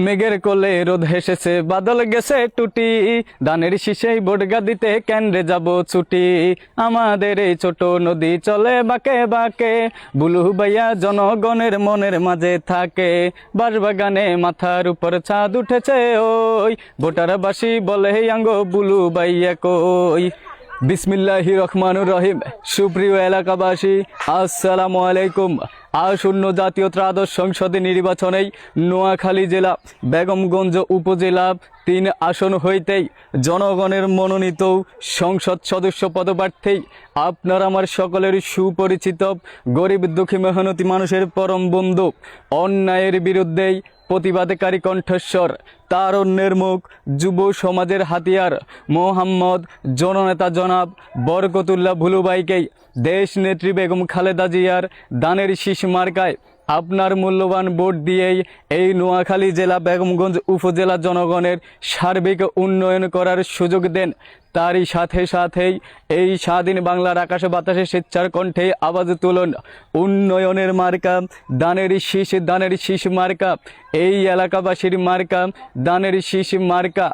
মেঘের কোলে রোদ হেসেছে, বাদল গেছে টুটি, ধানের শীষেই বটগা দিতে কেন্দ্রে যাব ছুটি। আমাদের এই ছোট নদী চলে বাঁকে বাঁকে, বুলু ভাইয়া জনগণের মনের মাঝে থাকে। বাঁশবাগানে মাথার উপর ছাদ উঠেছে ওই, ভোটারবাসী বলে আঙ্গো বুলু ভাইয়া কই। বিসমিল্লাহির রহমানুর রহিম। সুপ্রিয় এলাকাবাসী, আসসালামু আলাইকুম। আসন্ন জাতীয় ত্রায়োদশ সংসদে নির্বাচনেই নোয়াখালী জেলা বেগমগঞ্জ উপজেলা ৩ আসন হইতেই জনগণের মনোনীত সংসদ সদস্য পদপ্রার্থী আপনার আমার সকলের সুপরিচিত গরিব দুঃখী মেহনতি মানুষের পরম বন্ধু, অন্যায়ের বিরুদ্ধেই প্রতিবাদকারী কণ্ঠস্বর, তারুণ্যের মুখ, যুব সমাজের হাতিয়ার মোহাম্মদ জননেতা জনাব বরকতুল্লাহ বুলু ভাইকেই দেশ নেত্রী বেগম খালেদা জিয়ার ধানের শীষ মার্কায় আপনার মূল্যবান ভোট দিয়েই এই নোয়াখালী জেলা বেগমগঞ্জ উপজেলা জনগণের সার্বিক উন্নয়ন করার সুযোগ দেন। তারই সাথে সাথেই এই স্বাধীন বাংলার আকাশে বাতাসে স্বেচ্ছার কণ্ঠে আওয়াজ তুলুন, উন্নয়নের মার্কা ধানের শীষ, ধানের শীষ মার্কা এই এলাকাবাসীর মার্কা, ধানের শীষ মার্কা।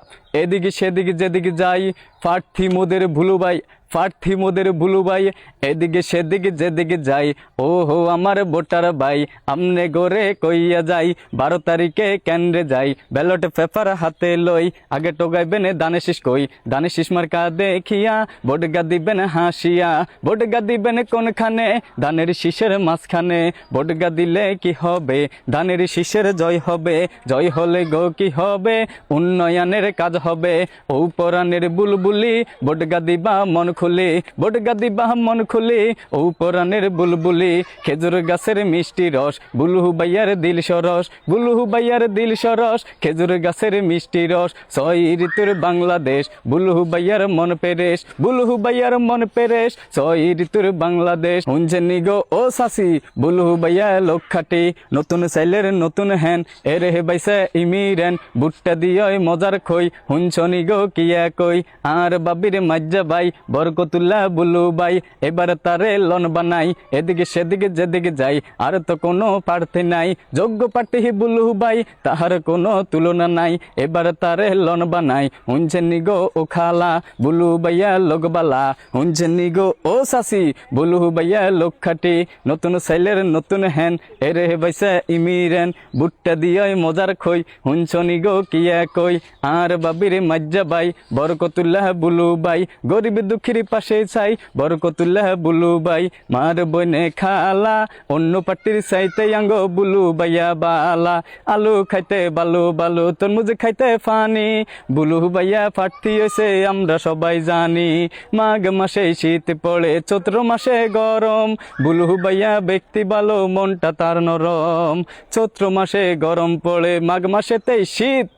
এদিকে সেদিকে যেদিকে যাই প্রার্থী মোদের ভুলু ভাই, প্রার্থী মোদের ভুলু ভাই, এদিকে সেদিকে যেদিকে যাই ও হো আমার ভোটার ভাই, আমনে গোরে কইয়া যাই 12 তারিখে কেন্দ্রে যাই, ব্যালট পেপার হাতে লই, আগে টোগাইবেন ধানের শীষ কই, ধানের শীষ মার্কা দেখিয়া ভোটগা দিবেন হাসিয়া, ভোটগা দিবেন কোনখানে, ধানের শীষের মাঝখানে, ভোটগা দিলে কি হবে, ধানের শীষের জয় হবে, জয় হলে গো কি হবে, উন্নয়নের কাজ হবে, ও পরাণের বুলবুলি, ভোটগা দিবা মন খুলি, ভোটগা দিবা মন খুলি, ও পরাণের বুলবুলি, খেজুর গাছের মিষ্টি রস, বুলু ভাইয়ার দিল সরস, বুলু ভাইয়ার দিল সরস, খেজুর গাছের মিষ্টি রস, 6 ঋতুর বাংলাদেশ, বুলু ভাইয়ার মন পেরেশ, বুলু ভাইয়ার মন পেরেশ, 6 ঋতুর বাংলাদেশ। শুনছেন নিগো ও সাসি, বুলু ভাইয়া লক্ষাটি, নতুন সাইলের নতুন হ্যান, এরে হে বাইসা ইমিরেন, বুটটা দিয় মজার খই, শুনছনি গো কিয়া কই, আর বাবির মাজ্জা ভাই বরকতুল্লাহ বুলু ভাই, এবার তারে লন বানাই, এদিকে সেদিকে যেদিকে যাই আর তো কোনো প্রার্থী নাই, যোগ্য প্রার্থী বুলু ভাই, তাহার কোনো তুলনা নাই, এবার তারে লন বানাই। শুনছেন নিগো ও খালা, বুলু ভাইয়া লোকবালা, শুনছেন নিগো ও সাসি, বুলু ভাইয়া লক্ষাটি, নতুন সাইলের নতুন হ্যান, এরে বাইসা ইমিরেন, বুটটা দিয়ে মজার খই, শুনছনি গো কিয়া কই, আর বাবির মাজ্জা ভাই বরকতুল্লাহ বুলু ভাই, গরিব দুঃখীর পাশে চাই বরকতুল্লাহ বুলু ভাই, মার বনে খালা, অন্য পার্টির চাইতে আঙ্গ বুলু ভাইয়া বালা, আলু খাইতে বালু বালু, তরমুজ খাইতে ফানি, বুলু ভাইয়া প্রার্থী হয়েছে আমরা সবাই জানি, মাঘ মাসে শীত পড়ে চৈত্র মাসে গরম, বুলু ভাইয়া ব্যক্তি ভালো মনটা তার নরম, চৈত্র মাসে গরম পড়ে মাঘ মাসেতেই শীত,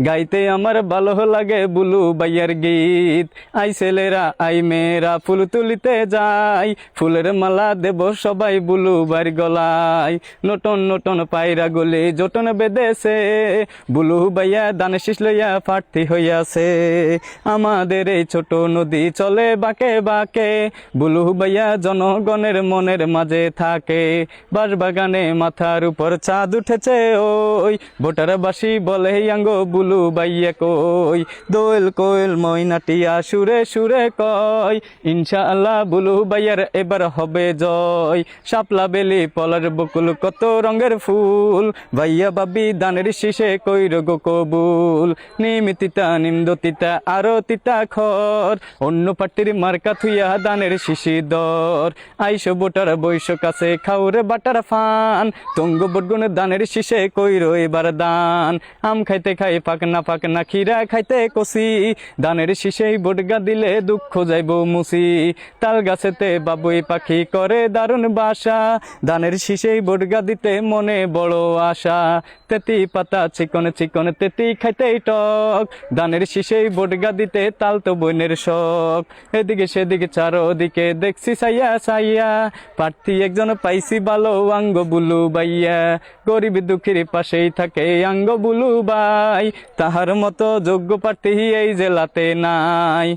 গাইতে আমার ভালো লাগে বুলু ভাইয়ার গীত। আই ছেলেরা আই মেয়েরা ফুল তুলিতে যাই, ফুলের মালা দেব সবাই বুলু ভাইয়ের গলায়, নটন নটন পায়রা গলে জটন বেঁধেছে, বুলু ভাইয়া ধানের শীষ লইয়া প্রার্থী হইয়াছে। আমাদের এই ছোট নদী চলে বাঁকে বাঁকে, বুলু ভাইয়া জনগণের মনের মাঝে থাকে। বাঁশবাগানে মাথার উপর চাঁদ উঠেছে ওই, ভোটারবাসী বলে আঙ্গো বুলু ভাইয়া কই, দোয়েল কোয়েল ময়নাটিয়া সুরে সুরে কয়, ইনশাআল্লাহ বুলু ভাইয়ার এবার হবে জয়। শাপলা বেলি পলার বকুল কত রঙের ফুল, ভাইয়া বাবি ধানের শীষে কইর গো কবুল। নিমিতিতা নিমদতিতা আরো তিতা খর, অন্য পার্টির মার্কা থুইয়া ধানের শীষি দর। আইসো ভোটার বৈশ কাছে খাউরে বাটার ফান, তঙ্গ বটগুনে ধানের শীষে কইর এবার দান। আম খাইতে খাই ফাঁকনা ফাঁকনা, খিরা খাইতে কষি, ধানের শীষেই বটগা দিলে দুঃখ যাইব মুসি। তাল গাছেতে বাবুই পাখি করে দারুণ বাসা, ধানের শীষেই বটগা দিতে মনে বড় আশা। তেতি পাতা চিকন চিকন তেতি খাইতে টক, ধানের শীষেই বটগা দিতে তাল তো বইনের শখ। এদিকে সেদিকে চারোদিকে দেখছি সাইয়া সাইয়া, প্রার্থী একজন পাইছি ভালো আঙ্গ বুলু ভাইয়া, গরিব দুঃখীর পাশেই থাকে আঙ্গ বুলু ভাই, তাহার মতো যোগ্য প্রার্থী এই জেলাতে নাই।